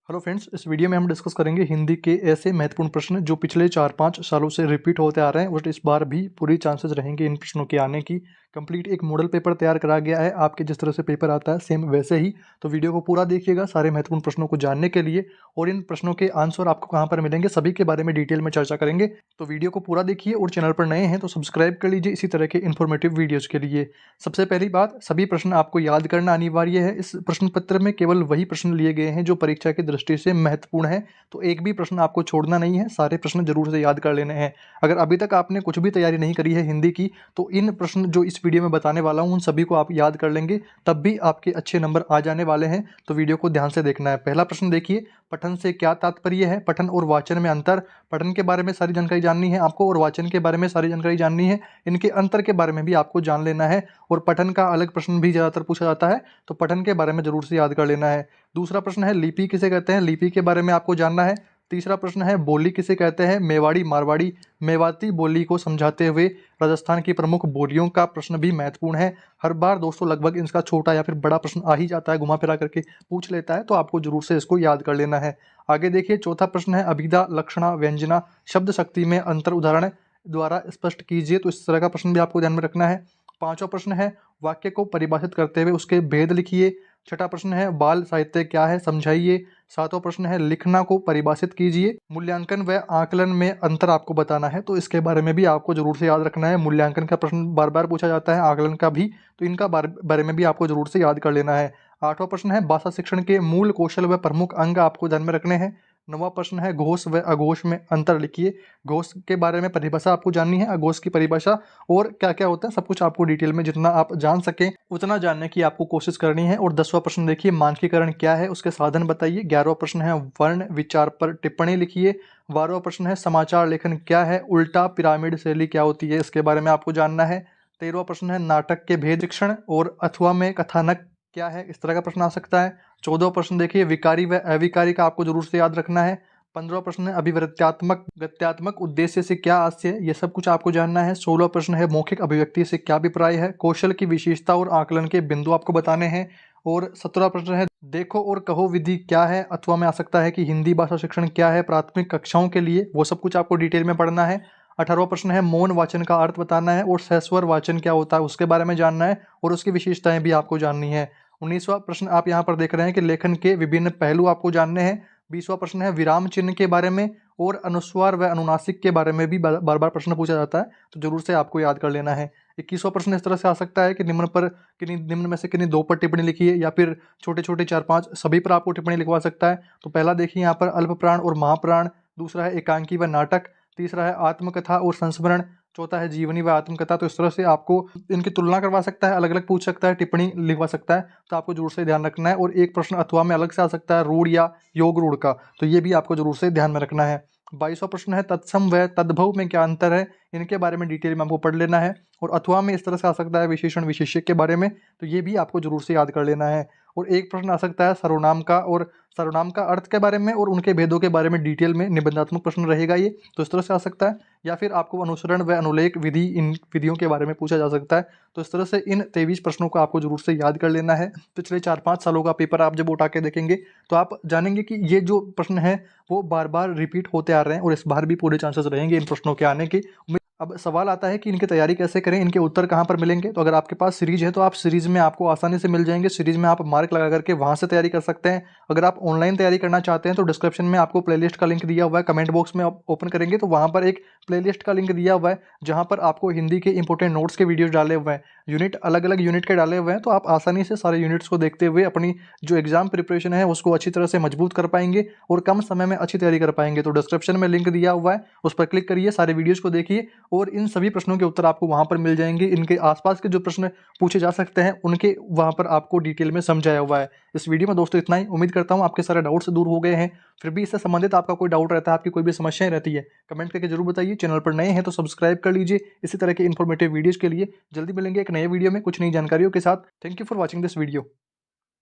Hello friends, इस video में हम डिस्कस करेंगे हिंदी के ऐसे महत्वपूर्ण प्रश्न जो पिछले 4-5 सालों से रिपीट होते आ रहे हैं और इस बार भी पूरी चांसेस रहेंगे इन प्रश्नों के आने की। कंप्लीट एक मॉडल पेपर तैयार करा गया है, आपके जिस तरह से पेपर आता है सेम वैसे ही। तो वीडियो को पूरा देखिएगा सारे महत्वपूर्ण प्रश्नों को जानने के लिए, और इन प्रश्नों के आंसर आपको कहाँ पर मिलेंगे सभी के बारे में डिटेल में चर्चा करेंगे। तो वीडियो को पूरा देखिए, और चैनल पर नए हैं तो सब्सक्राइब कर लीजिए इसी तरह के इन्फॉर्मेटिव वीडियोज़ के लिए। सबसे पहली बात, सभी प्रश्न आपको याद करना अनिवार्य है। इस प्रश्न पत्र में केवल वही प्रश्न लिए गए हैं जो परीक्षा की दृष्टि से महत्वपूर्ण है, तो एक भी प्रश्न आपको छोड़ना नहीं है, सारे प्रश्न जरूर से याद कर लेने हैं। अगर अभी तक आपने कुछ भी तैयारी नहीं करी है हिंदी की, तो इन प्रश्न जो इस वीडियो में बताने वाला हूँ उन सभी को आप याद कर लेंगे, तब भी आपके अच्छे नंबर आ जाने वाले हैं। तो वीडियो को ध्यान से देखना है। पहला प्रश्न देखिए, पठन से क्या तात्पर्य है? पठन और वाचन में अंतर। पठन के बारे में सारी जानकारी जाननी है आपको, और वाचन के बारे में सारी जानकारी जाननी है। इनके अंतर के बारे में भी आपको जान लेना है, और पठन का अलग प्रश्न भी ज़्यादातर पूछा जाता है, तो पठन के बारे में जरूर से याद कर लेना है। दूसरा प्रश्न है, लिपि किसे कहते हैं? लिपि के बारे में आपको जानना है। तीसरा प्रश्न है, बोली किसे कहते हैं? मेवाड़ी, मारवाड़ी, मेवाती बोली को समझाते हुए राजस्थान की प्रमुख बोलियों का प्रश्न भी महत्वपूर्ण है। हर बार दोस्तों लगभग इसका छोटा या फिर बड़ा प्रश्न आ ही जाता है, घुमा फिरा करके पूछ लेता है, तो आपको जरूर से इसको याद कर लेना है। आगे देखिए, चौथा प्रश्न है, अभिधा, लक्षणा, व्यंजना, शब्द शक्ति में अंतर उदाहरण द्वारा स्पष्ट कीजिए। तो इस तरह का प्रश्न भी आपको ध्यान में रखना है। पांचवा प्रश्न है, वाक्य को परिभाषित करते हुए उसके भेद लिखिए। छठा प्रश्न है, बाल साहित्य क्या है? समझाइए। सातवां प्रश्न है, लिखना को परिभाषित कीजिए। मूल्यांकन व आकलन में अंतर आपको बताना है, तो इसके बारे में भी आपको जरूर से याद रखना है। मूल्यांकन का प्रश्न बार बार पूछा जाता है, आकलन का भी, तो इनका बारे में भी आपको जरूर से याद कर लेना है। आठवां प्रश्न है, भाषा शिक्षण के मूल कौशल व प्रमुख अंग आपको ध्यान में रखने हैं। नौवां प्रश्न है, घोष व अघोष में अंतर लिखिए। घोष के बारे में परिभाषा आपको जाननी है, अघोष की परिभाषा और क्या क्या होता है सब कुछ आपको डिटेल में जितना आप जान सकें उतना जानने की आपको कोशिश करनी है। और 10वां प्रश्न देखिए, मानकीकरण क्या है? उसके साधन बताइए। 11वां प्रश्न है, वर्ण विचार पर टिप्पणी लिखिए। 12वां प्रश्न है, समाचार लेखन क्या है? उल्टा पिरामिड शैली क्या होती है? इसके बारे में आपको जानना है। 13वां प्रश्न है, नाटक के भेद शिक्षण और अथवा में कथानक क्या है? इस तरह का प्रश्न आ सकता है। 14वां प्रश्न देखिए, विकारी व अविकारी का आपको जरूर से याद रखना है। 15वां प्रश्न है, अभिवृत्त्यात्मक गत्यात्मक उद्देश्य से क्या आशय है? ये सब कुछ आपको जानना है। 16वां प्रश्न है, मौखिक अभिव्यक्ति से क्या अभिप्राय है? कौशल की विशेषता और आकलन के बिंदु आपको बताने हैं। और 17वां प्रश्न है, देखो और कहो विधि क्या है? अथवा में आ सकता है कि हिंदी भाषा शिक्षण क्या है प्राथमिक कक्षाओं के लिए? वो सब कुछ आपको डिटेल में पढ़ना है। 18वां प्रश्न है, मौन वाचन का अर्थ बताना है, और सहस्वर वाचन क्या होता है उसके बारे में जानना है, और उसकी विशेषताएं भी आपको जाननी है। 19वां प्रश्न आप यहाँ पर देख रहे हैं कि लेखन के विभिन्न पहलू आपको जानने हैं। 20वां प्रश्न है, विराम चिन्ह के बारे में और अनुस्वार व अनुनासिक के बारे में भी बार बार प्रश्न पूछा जाता है, तो जरूर से आपको याद कर लेना है। 21वां प्रश्न इस तरह से आ सकता है कि निम्न में से किन्हीं दो पर टिप्पणी लिखिए, या फिर छोटे छोटे 4-5 सभी पर आपको टिप्पणी लिखवा सकता है। तो पहला देखिए यहाँ पर, अल्प प्राण और महाप्राण। दूसरा है, एकांकी व नाटक। तीसरा है, आत्मकथा और संस्मरण। चौथा है, जीवनी व आत्मकथा। तो इस तरह से आपको इनकी तुलना करवा सकता है, अलग अलग पूछ सकता है, टिप्पणी लिखवा सकता है, तो आपको जरूर से ध्यान रखना है। और एक प्रश्न अथवा में अलग से आ सकता है, रूढ़ या योग रूढ़ का, तो ये भी आपको जरूर से ध्यान में रखना है। 22वां प्रश्न है, तत्सम व तद्भव में क्या अंतर है? इनके बारे में डिटेल में आपको पढ़ लेना है। और अथवा में इस तरह से आ सकता है, विशेषण विशेष्य के बारे में, तो ये भी आपको जरूर से याद कर लेना है। और एक प्रश्न आ सकता है सर्वनाम का, और सर्वनाम का अर्थ के बारे में और उनके भेदों के बारे में डिटेल में निबंधात्मक प्रश्न रहेगा ये, तो इस तरह से आ सकता है। या फिर आपको अनुसरण व अनुलेख विधि, इन विधियों के बारे में पूछा जा सकता है। तो इस तरह से इन 23 प्रश्नों को आपको जरूर से याद कर लेना है। पिछले 4-5 सालों का पेपर आप जब उठा के देखेंगे तो आप जानेंगे कि ये जो प्रश्न है वो बार बार रिपीट होते आ रहे हैं, और इस बार भी पूरे चांसेस रहेंगे इन प्रश्नों के आने की। अब सवाल आता है कि इनकी तैयारी कैसे करें, इनके उत्तर कहाँ पर मिलेंगे? तो अगर आपके पास सीरीज है तो आप सीरीज में आपको आसानी से मिल जाएंगे, सीरीज में आप मार्क लगा करके वहाँ से तैयारी कर सकते हैं। अगर आप ऑनलाइन तैयारी करना चाहते हैं तो डिस्क्रिप्शन में आपको प्लेलिस्ट का लिंक दिया हुआ है, कमेंट बॉक्स में आप ओपन करेंगे तो वहाँ पर एक प्लेलिस्ट का लिंक दिया हुआ है, जहाँ पर आपको हिंदी के इंपॉर्टेंट नोट्स के वीडियोज डाले हुए हैं, यूनिट अलग अलग यूनिट के डाले हुए हैं, तो आप आसानी से सारे यूनिट्स को देखते हुए अपनी जो एग्जाम प्रिपरेशन है उसको अच्छी तरह से मजबूत कर पाएंगे और कम समय में अच्छी तैयारी कर पाएंगे। तो डिस्क्रिप्शन में लिंक दिया हुआ है, उस पर क्लिक करिए, सारे वीडियोज़ को देखिए, और इन सभी प्रश्नों के उत्तर आपको वहाँ पर मिल जाएंगे। इनके आसपास के जो प्रश्न पूछे जा सकते हैं उनके वहाँ पर आपको डिटेल में समझाया हुआ है। इस वीडियो में दोस्तों इतना ही। उम्मीद करता हूँ आपके सारे डाउट्स दूर हो गए हैं। फिर भी इससे संबंधित आपका कोई डाउट रहता है, आपकी कोई भी समस्याएं रहती है, कमेंट करके जरूर बताइए। चैनल पर नए हैं तो सब्सक्राइब कर लीजिए इसी तरह के इन्फॉर्मेटिव वीडियोज़ के लिए। जल्दी मिलेंगे एक नए वीडियो में कुछ नई जानकारियों के साथ। Thank you for watching this video.